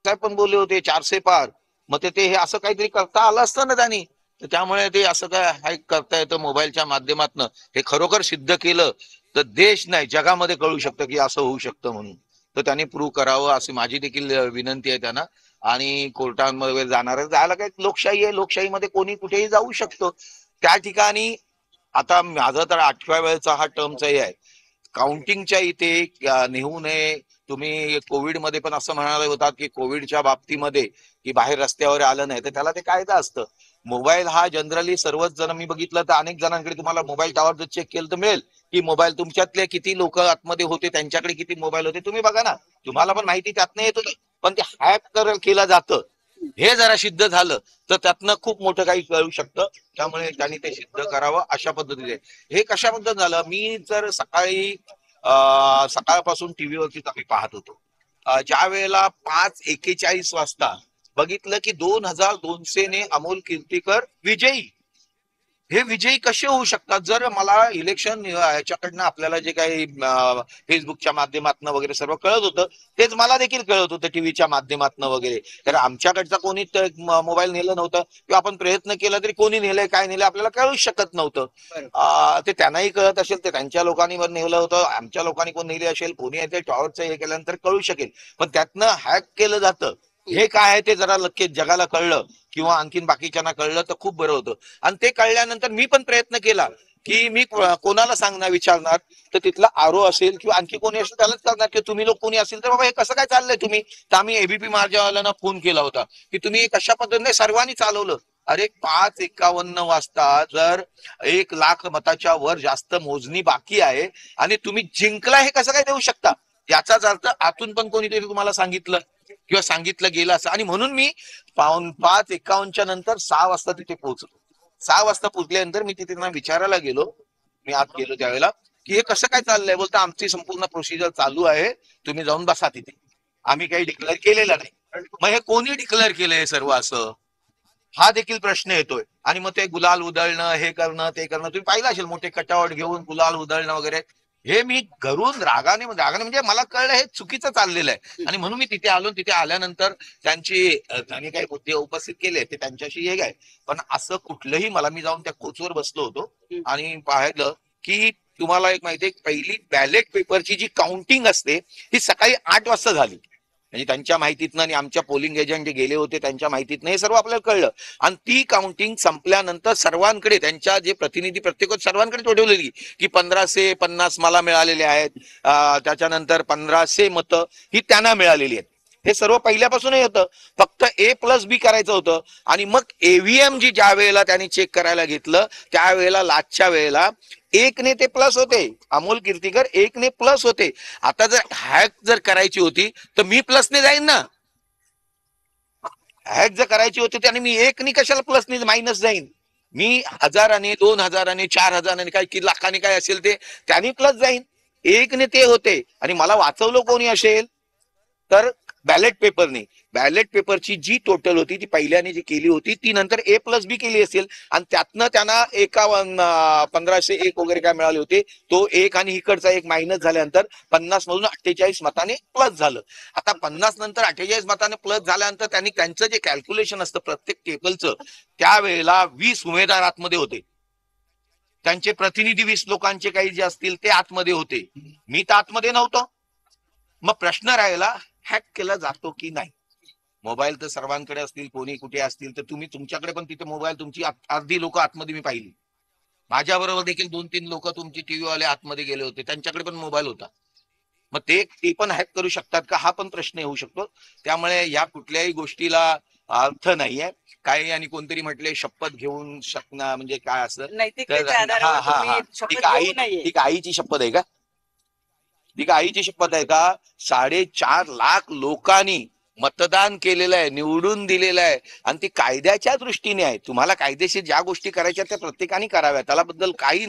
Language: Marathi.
साहेब पण बोलले होते 400 पार. मग ते हे असं काहीतरी करता आलं असतं ना त्यांनी. तर त्यामुळे ते असं काय हॅक करता येतं मोबाईलच्या माध्यमातून हे खरोखर सिद्ध केलं तर देश नाही जगामध्ये कळू शकतं की असं होऊ शकतं म्हणून. तर त्यांनी प्रूव्ह करावं अशी माझी देखील विनंती आहे त्यांना. आणि कोर्टांमध्ये जाणार आहे, जायला काय, लोकशाही आहे, लोकशाहीमध्ये कोणी कुठेही जाऊ शकतो. त्या ठिकाणी आता माझं तर 8व्या वेळेचा हा टर्मचा आहे. काउंटिंगच्या इथे नेऊ नये. तुम्ही कोविडमध्ये पण असं म्हणाले होतात की कोविडच्या बाबतीमध्ये की बाहेर रस्त्यावर आलं नाही तर त्याला ते कायदा असतं. मोबाईल हा जनरली सर्वच जण मी बघितलं तर अनेक जणांकडे तुम्हाला मोबाईल टॉवर जर चेक केलं तर मिळेल की मोबाईल तुमच्यातले किती लोक आतमध्ये होते, त्यांच्याकडे किती मोबाईल होते, तुम्ही बघा ना. तुम्हाला पण माहिती त्यातनं येत होती. पण ते हॅक केलं जातं हे जरा सिद्ध झालं तर त्यातनं खूप मोठं काही कळू शकतं. त्यामुळे त्यांनी ते सिद्ध करावं अशा पद्धतीने. हे कशाबद्दल झालं, मी जर सकाळी सकाळपासून टीव्हीवरतीच आम्ही पाहत होतो. ज्या वेळेला 5:41 वाजता बघितलं की 2200 ने अमोल कीर्तीकर विजयी. हे विजयी कसे होऊ शकतात. जर मला इलेक्शन याच्याकडनं आपल्याला जे काही फेसबुकच्या माध्यमातून वगैरे सर्व कळत होतं तेच मला देखील कळत होतं टीव्हीच्या माध्यमातून वगैरे. तर आमच्याकडचा कोणी मोबाईल नेलं नव्हतं किंवा आपण प्रयत्न केला तरी कोणी नेलंय काय नेलं आपल्याला कळूच शकत नव्हतं. ते त्यांनाही कळत असेल ते त्यांच्या लोकांनी नेलं होतं, आमच्या लोकांनी कोण नेले असेल, कोणी ते टॉवरचं हे केल्यानंतर कळू शकेल. पण त्यातनं हॅक केलं जातं हे काय आहे ते जरा नक्की जगाला कळलं किंवा आणखीन बाकीच्यांना कळलं तर खूप बरं होतं. आणि ते कळल्यानंतर मी पण प्रयत्न केला की मी कोणाला सांगणार विचारणार तर तिथला आरो असेल किंवा आणखी कोणी असेल त्यालाच सांगणार की तुम्ही लोक कोणी असेल तर बाबा हे कसं काय चाललंय तुम्ही. तर आम्ही एबीपी माझ्यावाल्यांना फोन केला होता की तुम्ही कशा पद्धतीने सर्वांनी चालवलं. अरे 5:51 वाजता जर 1,00,000 मताच्या वर जास्त मोजणी बाकी आहे आणि तुम्ही जिंकला हे कसं काय देऊ शकता. याचाच अर्थ आतून पण कोणीतरी तुम्हाला सांगितलं किंवा सांगितलं गेलं असं. आणि म्हणून मी 5:51च्या नंतर 6 वाजता तिथे पोहोचलो. 6 वाजता पोहोचल्यानंतर मी तिथे त्यांना विचारायला गेलो. मी आत गेलो त्यावेळेला की हे कसं काय चाललंय. बोलता आमची संपूर्ण प्रोसिजर चालू आहे, तुम्ही जाऊन बसा तिथे, आम्ही काही डिक्लेअर केलेलं नाही. मग हे कोणी डिक्लेअर केलंय सर्व असं हा देखील प्रश्न येतोय. आणि मग ते गुलाल उधळणं हे करणं ते करणं तुम्ही पाहिलं असेल, मोठे कटावट घेऊन गुलाल उधळणं वगैरे. हे मी घरून रागाने म्हणजे मला कळलं हे चुकीचं चाललेलं आहे. आणि म्हणून मी तिथे आलो. तिथे आल्यानंतर त्यांनी काही मुद्दे उपस्थित केले ते त्यांच्याशी हे काय. पण असं कुठलंही मला, मी जाऊन त्या कोचवर बसलो होतो आणि पाहिलं की तुम्हाला एक माहिती आहे, पहिली बॅलेट पेपरची जी काउंटिंग असते ही सकाळी 8 वाजता झाली. म्हणजे त्यांच्या माहितीतनं आणि आमच्या पोलिंग एजंट जे गेले होते त्यांच्या माहितीतनं हे सर्व आपल्याला कळलं. आणि ती काउंटिंग संपल्यानंतर सर्वांकडे त्यांच्या जे प्रतिनिधी प्रत्येक सर्वांकडे पाठवलेली की 1550 मला मिळालेले आहेत, त्याच्यानंतर 1500 मतं ही त्यांना मिळालेली आहेत. हे सर्व पहिल्यापासूनही होतं, फक्त A+B करायचं होतं. आणि मग ईव्हीएम जी ज्या वेळेला त्यांनी चेक करायला घेतलं त्यावेळेला लास्टच्या वेळेला 1 ने ते प्लस होते, अमोल कीर्तीकर 1 ने प्लस होते. आता जर हॅक जर करायची होती तर मी प्लसने जाईन ना. हॅक जर करायची होती त्याने मी 1 ने कशाला प्लसने मायनस जाईन. मी 1000ने 2000ने 4000ने काय की लाखाने काय असेल ते त्यांनी प्लस जाईन. 1 ने ते होते आणि मला वाचवलं कोणी असेल तर बॅलेट पेपरने. बॅलेट पेपरची जी टोटल होती ती पहिल्याने जी केली होती ती नंतर A+B केली असेल आणि त्यातनं त्यांना 1501 वगैरे काय मिळाले होते. तो एक आणि इकडचा एक मायनस झाल्यानंतर 50 मधून 48 मताने प्लस झालं. आता 50 नंतर 48 मताने प्लस झाल्यानंतर त्यांनी त्यांचं जे कॅल्क्युलेशन असतं प्रत्येक टेबलचं त्यावेळेला 20 उमेदवार आतमध्ये होते. त्यांचे प्रतिनिधी 20 लोकांचे काही जे असतील ते आतमध्ये होते. मी तर आतमध्ये नव्हतो. मग प्रश्न राहिला हॅक केला जातो की नाही. मोबाईल तर सर्वांकडे असतील, कोणी कुठे असतील तर तुम्ही तुमच्याकडे पण तिथे मोबाईल तुमची अर्धी लोक आतमध्ये मी पाहिली. माझ्या बरोबर देखील 2-3 लोक तुमची टीव्ही वाले आतमध्ये गेले होते, त्यांच्याकडे पण मोबाईल होता. मग ते पण हॅक करू शकतात का हा पण प्रश्न येऊ शकतो. त्यामुळे या कुठल्याही गोष्टीला अर्थ नाहीये. काही आणि कोणतरी म्हटले शपथ घेऊन शकणं म्हणजे काय असं. तर हा हा हा ती आईची शपथ आहे का. ती आईची शपथ आहे का. 4.5 लाख लोकांनी मतदान केलेलं आहे, निवडून दिलेलं आहे. आणि ती कायद्याच्या दृष्टीने आहे. तुम्हाला कायदेशीर ज्या गोष्टी करायच्या त्या प्रत्येकाने कराव्या, त्याला बद्दल काही